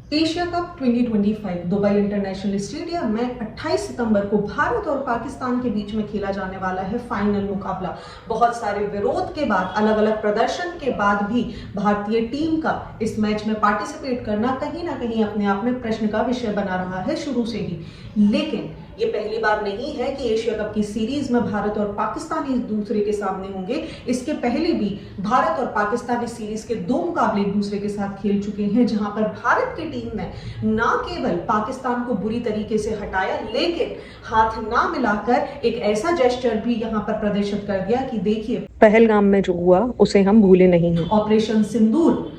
Asia cup 2025 Dubai international stadium में 28 सितंबर को भारत और पाकिस्तान के बीच में खेला जाने वाला है फाइनल मुकाबला। बहुत सारे विरोध के बाद, अलग अलग प्रदर्शन के बाद भी भारतीय टीम का इस मैच में पार्टिसिपेट करना कहीं ना कहीं अपने आप में प्रश्न का विषय बना रहा है शुरू से ही। लेकिन ये पहली बार नहीं है कि एशिया कप की सीरीज में भारत और पाकिस्तान एक दूसरे के सामने होंगे। इसके पहले भी भारत और पाकिस्तान इस सीरीज के दो मुकाबले एक दूसरे के साथ खेल चुके हैं, जहां पर भारत की टीम ने ना केवल पाकिस्तान को बुरी तरीके से हटाया, लेकिन हाथ ना मिलाकर एक ऐसा जेस्चर भी यहां पर प्रदर्शित कर दिया कि देखिए, पहलगाम में जो हुआ उसे हम भूले नहीं हैं। ऑपरेशन सिंदूर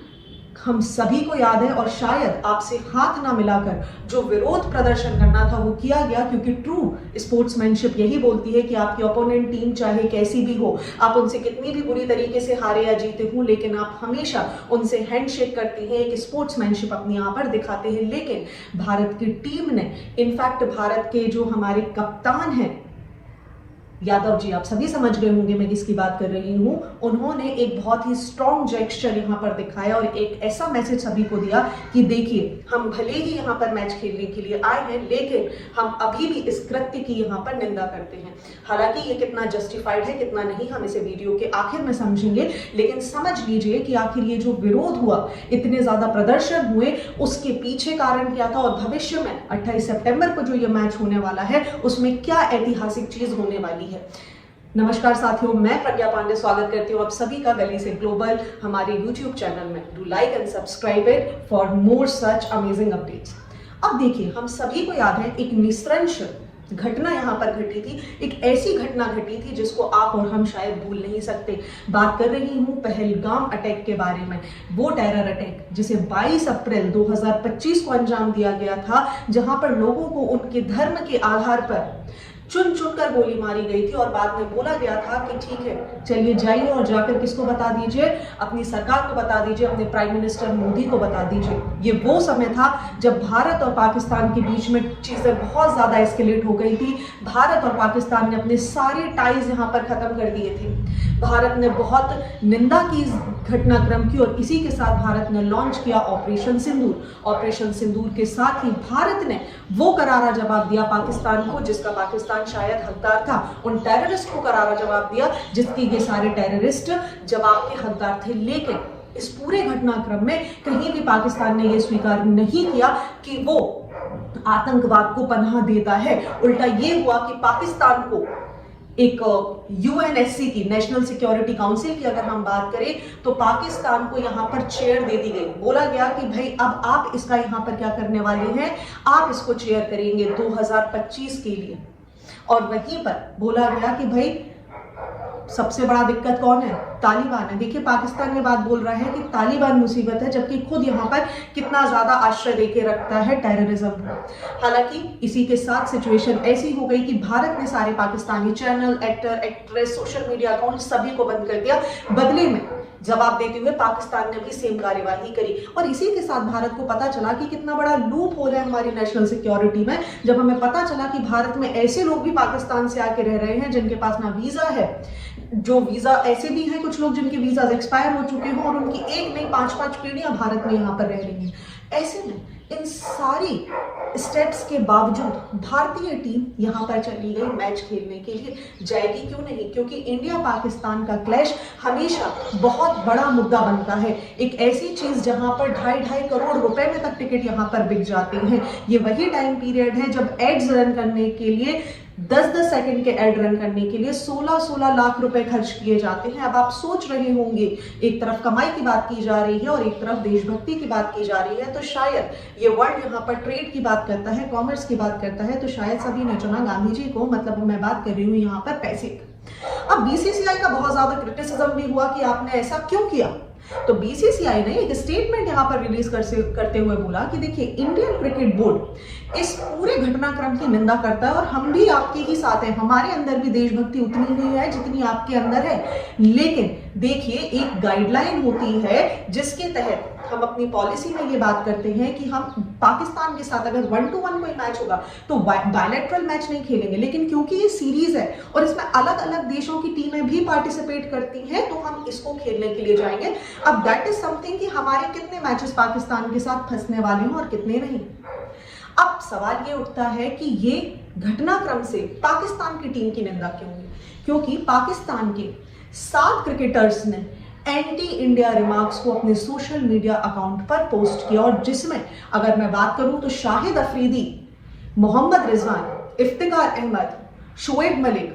हम सभी को याद है और शायद आपसे हाथ ना मिलाकर जो विरोध प्रदर्शन करना था वो किया गया, क्योंकि ट्रू स्पोर्ट्समैनशिप यही बोलती है कि आपकी ओपोनेंट टीम चाहे कैसी भी हो, आप उनसे कितनी भी बुरी तरीके से हारे या जीते हो, लेकिन आप हमेशा उनसे हैंडशेक करते हैं, एक स्पोर्ट्समैनशिप अपनी यहाँ पर दिखाते हैं। लेकिन भारत की टीम ने, इनफैक्ट भारत के जो हमारे कप्तान हैं यादव जी, आप सभी समझ गए होंगे मैं किसकी बात कर रही हूं, उन्होंने एक बहुत ही स्ट्रॉन्ग जेस्चर यहां पर दिखाया और एक ऐसा मैसेज सभी को दिया कि देखिए, हम भले ही यहां पर मैच खेलने के लिए आए हैं, लेकिन हम अभी भी इस कृत्य की यहां पर निंदा करते हैं। हालांकि ये कितना जस्टिफाइड है कितना नहीं, हम इसे वीडियो के आखिर में समझेंगे, लेकिन समझ लीजिए कि आखिर ये जो विरोध हुआ, इतने ज्यादा प्रदर्शन हुए, उसके पीछे कारण क्या था और भविष्य में 28 सितंबर को जो ये मैच होने वाला है उसमें क्या ऐतिहासिक चीज होने वाली है। नमस्कार साथियों, मैं प्रज्ञा पांडे स्वागत करती हूँ आप सभी का गली से ग्लोबल हमारे YouTube चैनल में। Do like and subscribe it for more such amazing updates. अब देखिए, हम सभी को याद है एक निस्त्रंश घटना यहाँ पर घटी थी, एक ऐसी घटना घटी थी जिसको आप और हम शायद भूल नहीं सकते। बात कर रही हूँ पहलगाम अटैक के बारे में, वो टेरर अटैक जिसे 22 अप्रैल 2025 को अंजाम दिया गया था, जहां पर लोगों को उनके धर्म के आधार पर चुन चुनकर गोली मारी गई थी और बाद में बोला गया था कि ठीक है, चलिए जाइए और जाकर किसको बता दीजिए, अपनी सरकार को बता दीजिए, अपने प्राइम मिनिस्टर मोदी को बता दीजिए। ये वो समय था जब भारत और पाकिस्तान के बीच में चीजें बहुत ज्यादा एस्केलेट हो गई थी। भारत और पाकिस्तान ने अपने सारे टाइज यहाँ पर खत्म कर दिए थे। भारत ने बहुत निंदा की इस घटनाक्रम की और इसी के साथ भारत ने लॉन्च किया ऑपरेशन सिंदूर। ऑपरेशन सिंदूर के साथ ही भारत ने वो करारा जवाब दिया पाकिस्तान को, जिसका पाकिस्तान शायद हकदार था। उन टेररिस्ट को करारा जवाब दिया जिसके ये सारे टेररिस्ट जवाब के हकदार थे। लेकिन इस पूरे घटनाक्रम में कहीं भी पाकिस्तान ने यह स्वीकार नहीं किया कि वो आतंकवाद को पनाह देता है। उल्टा ये हुआ कि पाकिस्तान को एक यूएनएससी की, नेशनल सिक्योरिटी काउंसिल की अगर हम बात करें, तो पाकिस्तान को यहाँ पर चेयर दे दी गई। बोला गया कि भाई अब आप इसका यहाँ पर क्या करने वाले हैं, आप इसको चेयर करेंगे 2025 के लिए। और वहीं पर बोला गया कि भाई सबसे बड़ा दिक्कत कौन है, तालिबान है। देखिए, पाकिस्तान ये बात बोल रहा है कि तालिबान मुसीबत है, जबकि खुद यहाँ पर कितना ज्यादा आश्रय देके रखता है टेररिज्म को। हालांकि इसी के साथ सिचुएशन ऐसी हो गई कि भारत ने सारे Pakistani channel, actor, actress, social media account सभी को बंद कर दिया। बदले में जवाब देते हुए पाकिस्तान ने भी सेम कार्यवाही करी और इसी के साथ भारत को पता चला कि कितना बड़ा लूप होल है हमारी नेशनल सिक्योरिटी में। जब हमें पता चला कि भारत में ऐसे लोग भी पाकिस्तान से आके रह रहे हैं जिनके पास ना वीजा है, जो वीजा ऐसे भी हैं कुछ लोग जिनके वीजा एक्सपायर हो चुके हों और उनकी एक नहीं 5-5 पीढ़ियां भारत में यहाँ पर रह रही हैं। ऐसे में इन सारी स्टेप्स के बावजूद भारतीय टीम यहाँ पर चली गई मैच खेलने के लिए। जाएगी क्यों नहीं, क्योंकि इंडिया पाकिस्तान का क्लैश हमेशा बहुत बड़ा मुद्दा बनता है। एक ऐसी चीज जहां पर 2.5 करोड़ रुपए में तक टिकट यहाँ पर बिक जाते हैं। ये वही टाइम पीरियड है जब एड्स रन करने के लिए 10-10 सेकंड के एड रन करने के लिए 16-16 लाख रुपए खर्च किए जाते हैं। अब आप सोच रहे होंगे, एक तरफ कमाई की बात की जा रही है और एक तरफ देशभक्ति की बात की जा रही है, तो शायद ये वर्ल्ड यहाँ पर ट्रेड की बात करता है, कॉमर्स की बात करता है, तो शायद सभी ने चुना गांधी जी को। मतलब मैं बात कर रही हूँ यहाँ पर पैसे की। अब बीसीसीआई का बहुत ज्यादा क्रिटिसिज्म भी हुआ कि आपने ऐसा क्यों किया, तो बीसीसीआई ने एक स्टेटमेंट यहां पर रिलीज करते हुए बोला कि देखिए, इंडियन क्रिकेट बोर्ड इस पूरे घटनाक्रम की निंदा करता है और हम भी आपके ही साथ हैं। हमारे अंदर भी देशभक्ति उतनी ही है जितनी आपके अंदर है, लेकिन देखिए, एक गाइडलाइन होती है जिसके तहत हम अपनी पॉलिसी में ये बात करते हैं कि हम पाकिस्तान के साथ अगर 1-1 कोई मैच होगा तो बायलैटरल मैच नहीं खेलेंगे, लेकिन क्योंकि ये सीरीज है और इसमें अलग अलग देशों की टीमें भी पार्टिसिपेट करती हैं तो हम इसको खेलने के लिए जाएंगे। अब दैट इज समथिंग कि हमारे कितने मैचेस पाकिस्तान के साथ फंसने वाले हैं और कितने नहीं। अब सवाल ये उठता है कि ये घटनाक्रम से पाकिस्तान की टीम की निंदा क्यों हुई? क्योंकि पाकिस्तान के 7 क्रिकेटर्स ने एंटी इंडिया रिमार्क्स को अपने सोशल मीडिया अकाउंट पर पोस्ट किया, और जिसमें अगर मैं बात करूं तो शाहिद अफरीदी, मोहम्मद रिजवान, इफ्तिकार अहमद, शोएब मलिक,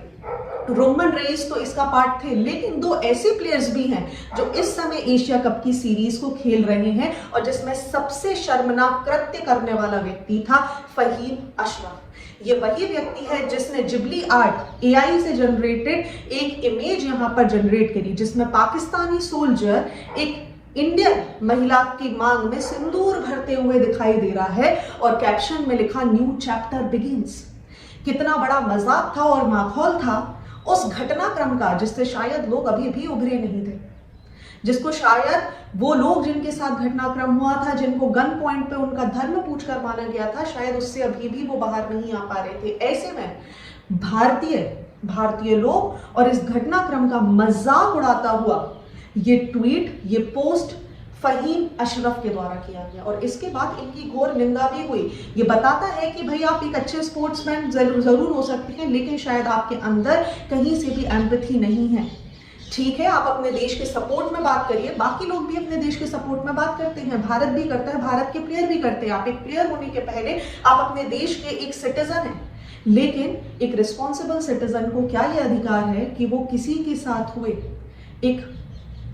रोमन रेस तो इसका पार्ट थे, लेकिन 2 ऐसे प्लेयर्स भी हैं जो इस समय एशिया कप की सीरीज को खेल रहे हैं और जिसमें सबसे शर्मनाक कृत्य करने वाला व्यक्ति था फहीम अशरफ। ये वही व्यक्ति है जिसने जिबली आर्ट एआई से जनरेटेड एक इमेज यहां पर जनरेट करी जिसमें पाकिस्तानी सोल्जर एक इंडियन महिला की मांग में सिंदूर भरते हुए दिखाई दे रहा है और कैप्शन में लिखा न्यू चैप्टर बिगिंस। कितना बड़ा मजाक था और माहौल था उस घटनाक्रम का जिससे शायद लोग अभी भी उभरे नहीं थे, जिसको शायद वो लोग जिनके साथ घटनाक्रम हुआ था, जिनको गन पॉइंट पे उनका धर्म पूछकर माना गया था, शायद उससे अभी भी वो बाहर नहीं आ पा रहे थे। ऐसे में भारतीय लोग और इस घटनाक्रम का मजाक उड़ाता हुआ ये ट्वीट, ये पोस्ट फहीम अशरफ के द्वारा किया गया और इसके बाद इनकी घोर निंदा भी हुई। ये बताता है कि भाई आप एक अच्छे स्पोर्ट्समैन जरूर हो सकते हैं, लेकिन शायद आपके अंदर कहीं से भी एम्पैथी नहीं है। ठीक है, आप अपने देश के सपोर्ट में बात करिए, बाकी लोग भी अपने देश के सपोर्ट में बात करते हैं, भारत भी करता है, भारत के प्लेयर भी करते हैं। आप एक प्लेयर होने के पहले आप अपने देश के एक सिटीजन हैं, लेकिन एक रिस्पॉन्सिबल सिटीजन को क्या ये अधिकार है कि वो किसी के साथ हुए एक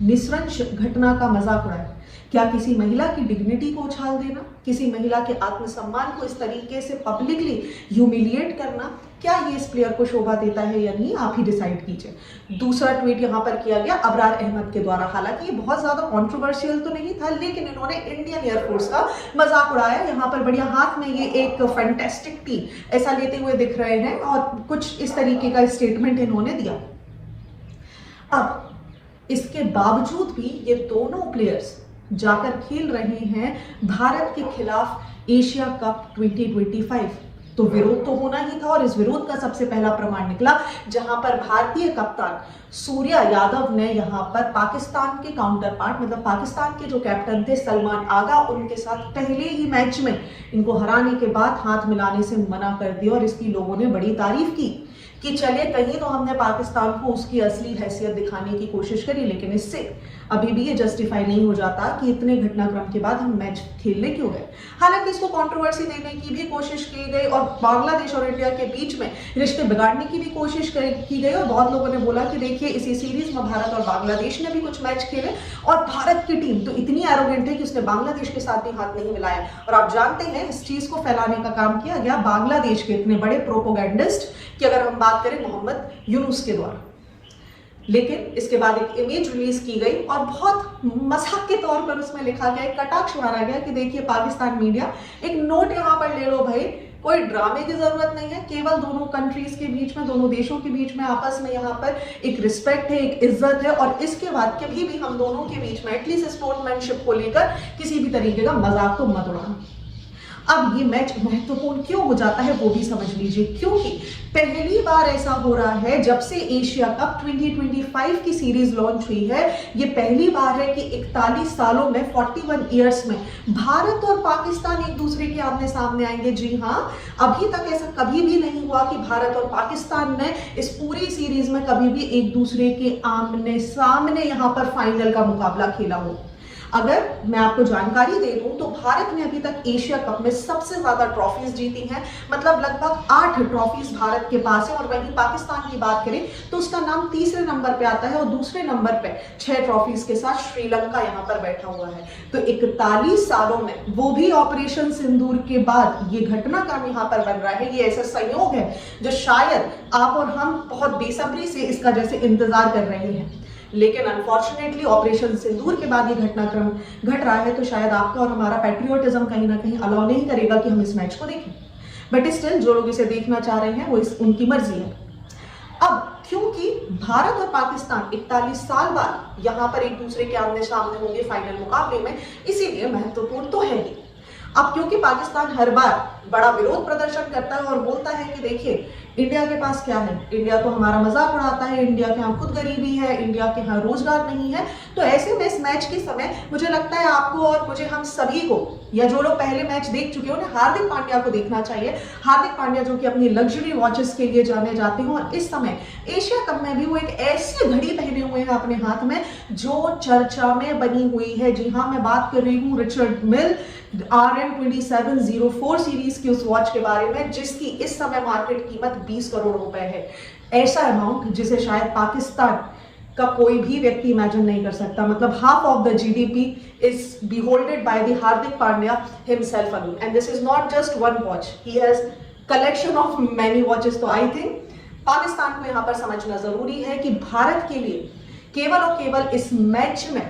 निस्वंश घटना का मजाक उड़ाए? क्या किसी महिला की डिग्निटी को उछाल देना, किसी महिला के आत्मसम्मान को इस तरीके से पब्लिकली ह्यूमिलिएट करना, क्या ये इस प्लेयर को शोभा देता है या नहीं? आप ही डिसाइड कीजिए। दूसरा ट्वीट यहाँ पर किया गया अबरार अहमद के द्वारा। हालांकि ये बहुत ज्यादा कंट्रोवर्शियल तो नहीं था, लेकिन इन्होंने इंडियन एयरफोर्स का मजाक उड़ाया। यहाँ पर बढ़िया हाथ में ये एक फैंटास्टिक टी ऐसा लेते हुए दिख रहे हैं और कुछ इस तरीके का स्टेटमेंट इन्होंने दिया। अब इसके बावजूद भी ये दोनों प्लेयर्स जाकर खेल रहे हैं भारत के खिलाफ एशिया कप 2025। तो विरोध तो होना ही था और इस विरोध का सबसे पहला प्रमाण निकला जहां पर भारतीय कप्तान सूर्या यादव ने यहां पर पाकिस्तान के काउंटर पार्ट मतलब पाकिस्तान के जो कैप्टन थे सलमान आगा, उनके साथ पहले ही मैच में इनको हराने के बाद हाथ मिलाने से मना कर दिया और इसकी लोगों ने बड़ी तारीफ की कि चलिए कहीं तो हमने पाकिस्तान को उसकी असली हैसियत दिखाने की कोशिश करी, लेकिन इससे अभी भी ये जस्टिफाई नहीं हो जाता कि इतने घटनाक्रम के बाद हम मैच खेलने क्यों गए। हालांकि इसको कंट्रोवर्सी देने की भी कोशिश की गई और बांग्लादेश और इंडिया के बीच में रिश्ते बिगाड़ने की भी कोशिश की गई और बहुत लोगों ने बोला कि देखिए इसी सीरीज में भारत और बांग्लादेश ने भी कुछ मैच खेले और भारत की टीम तो इतनी एरोगेंट है कि उसने बांग्लादेश के साथ भी हाथ नहीं मिलाया। और आप जानते हैं इस चीज को फैलाने का काम किया गया बांग्लादेश के इतने बड़े प्रोपोगेंडिस्ट की अगर हम बात करें मोहम्मद यूनुस के द्वारा। लेकिन इसके बाद एक इमेज रिलीज की गई और बहुत मजाक के तौर पर उसमें लिखा गया, एक कटाक्ष मारा गया कि देखिए पाकिस्तान मीडिया एक नोट यहाँ पर ले लो भाई, कोई ड्रामे की जरूरत नहीं है, केवल दोनों कंट्रीज के बीच में, दोनों देशों के बीच में आपस में यहाँ पर एक रिस्पेक्ट है, एक इज्जत है और इसके बाद कभी भी हम दोनों के बीच में एटलीस्ट स्पोर्ट्समैनशिप को लेकर किसी भी तरीके का मजाक तो मत उड़ाना। अब ये मैच महत्वपूर्ण क्यों हो जाता है वो भी समझ लीजिए, क्योंकि पहली बार ऐसा हो रहा है जब से एशिया कप 2025 की सीरीज लॉन्च हुई है, ये पहली बार है कि 41 सालों में 41 इयर्स में भारत और पाकिस्तान एक दूसरे के आमने सामने आएंगे। जी हाँ, अभी तक ऐसा कभी भी नहीं हुआ कि भारत और पाकिस्तान ने इस पूरी सीरीज में कभी भी एक दूसरे के आमने सामने यहाँ पर फाइनल का मुकाबला खेला हो। अगर मैं आपको जानकारी दे दूं तो भारत ने अभी तक एशिया कप में सबसे ज्यादा ट्रॉफीज जीती हैं, मतलब लगभग 8 ट्रॉफीज भारत के पास है और वहीं पाकिस्तान की बात करें तो उसका नाम तीसरे नंबर पे आता है और दूसरे नंबर पे 6 ट्रॉफीज के साथ श्रीलंका यहाँ पर बैठा हुआ है। तो 41 सालों में वो भी ऑपरेशन सिंदूर के बाद ये घटनाक्रम यहाँ पर बन रहा है। ये ऐसा संयोग है जो शायद आप और हम बहुत बेसब्री से इसका जैसे इंतजार कर रहे हैं, लेकिन अनफॉर्चुनेटली ऑपरेशन सिंदूर के बाद ये घटनाक्रम घट रहा है तो शायद आपका और हमारा पैट्रियोटिज्म कहीं ना कहीं अलाउ नहीं करेगा कि हम इस मैच को देखें। बट स्टिल जो लोग इसे देखना चाह रहे हैं वो उनकी मर्जी है। अब क्योंकि भारत और पाकिस्तान 41 साल बाद यहाँ पर एक दूसरे के आमने सामने होंगे फाइनल मुकाबले में, इसीलिए महत्वपूर्ण तो है ही। अब क्योंकि पाकिस्तान हर बार बड़ा विरोध प्रदर्शन करता है और बोलता है कि देखिए इंडिया के पास क्या है, इंडिया तो हमारा मजाक उड़ाता है, इंडिया के यहाँ खुद गरीबी है, इंडिया के यहाँ रोजगार नहीं है, तो ऐसे में इस मैच के समय मुझे लगता है आपको और मुझे, हम सभी को, या जो लोग पहले मैच देख चुके हैं उन्हें हार्दिक पांड्या को देखना चाहिए। हार्दिक पांड्या जो कि अपनी लग्जरी वॉचेस के लिए जाने जाते हैं और इस समय एशिया कप में भी वो एक ऐसी घड़ी पहने हुए हैं अपने हाथ में जो चर्चा में बनी हुई है। जी हाँ, मैं बात कर रही हूँ रिचर्ड मिल RM2704 सीरीज की उस वॉच के बारे में, जिसकी इस समय मार्केट कीमत 20 करोड़ रुपए है। ऐसा अमाउंट जिसे शायद पाकिस्तान का कोई भी व्यक्ति इमेजिन नहीं कर सकता। मतलब half of the GDP is beholded by the Hardik Pandya himself alone, and this is not just one watch, he has collection of many watches। तो I think पाकिस्तान को यहाँ पर समझना जरूरी है कि भारत के लिए केवल और केवल इस मैच में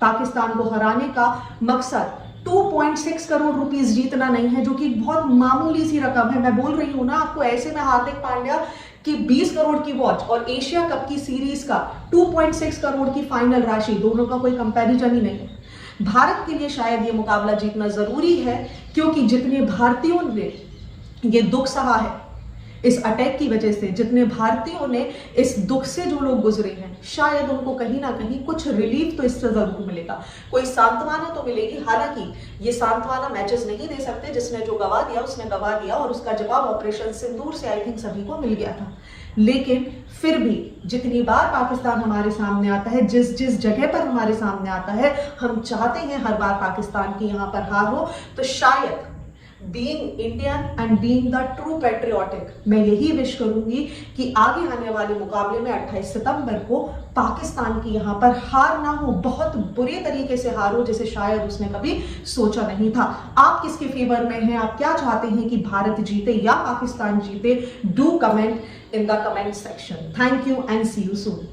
पाकिस्तान को हराने का मकसद 2.6 करोड़ रुपीस जीतना नहीं है, जो कि बहुत मामूली सी रकम है। मैं बोल रही हूं ना आपको, ऐसे में हार्दिक पांड्या की 20 करोड़ की वॉच और एशिया कप की सीरीज का 2.6 करोड़ की फाइनल राशि, दोनों का कोई कंपैरिजन ही नहीं है। भारत के लिए शायद ये मुकाबला जीतना जरूरी है, क्योंकि जितने भारतीयों ने ये दुख सहा है इस अटैक की वजह से, जितने भारतीयों ने इस दुख से जो लोग गुजरे हैं, शायद उनको कहीं ना कहीं कुछ रिलीफ तो इससे जरूर मिलेगा, कोई सांत्वना तो मिलेगी। हालांकि ये सांत्वना मैचेस नहीं दे सकते, जिसने जो गवा दिया उसने गवा दिया और उसका जवाब ऑपरेशन सिंदूर से आई थिंक सभी को मिल गया था। लेकिन फिर भी जितनी बार पाकिस्तान हमारे सामने आता है, जिस जिस जगह पर हमारे सामने आता है, हम चाहते हैं हर बार पाकिस्तान की यहाँ पर हार हो। तो शायद being Indian and being the true patriotic, मैं यही विश करूंगी कि आगे आने वाले मुकाबले में 28 सितंबर को पाकिस्तान की यहाँ पर हार ना हो, बहुत बुरे तरीके से हार हो, जिसे शायद उसने कभी सोचा नहीं था। आप किसके फेवर में हैं? आप क्या चाहते हैं कि भारत जीते या पाकिस्तान जीते? Do comment in the comment section. Thank you and see you soon.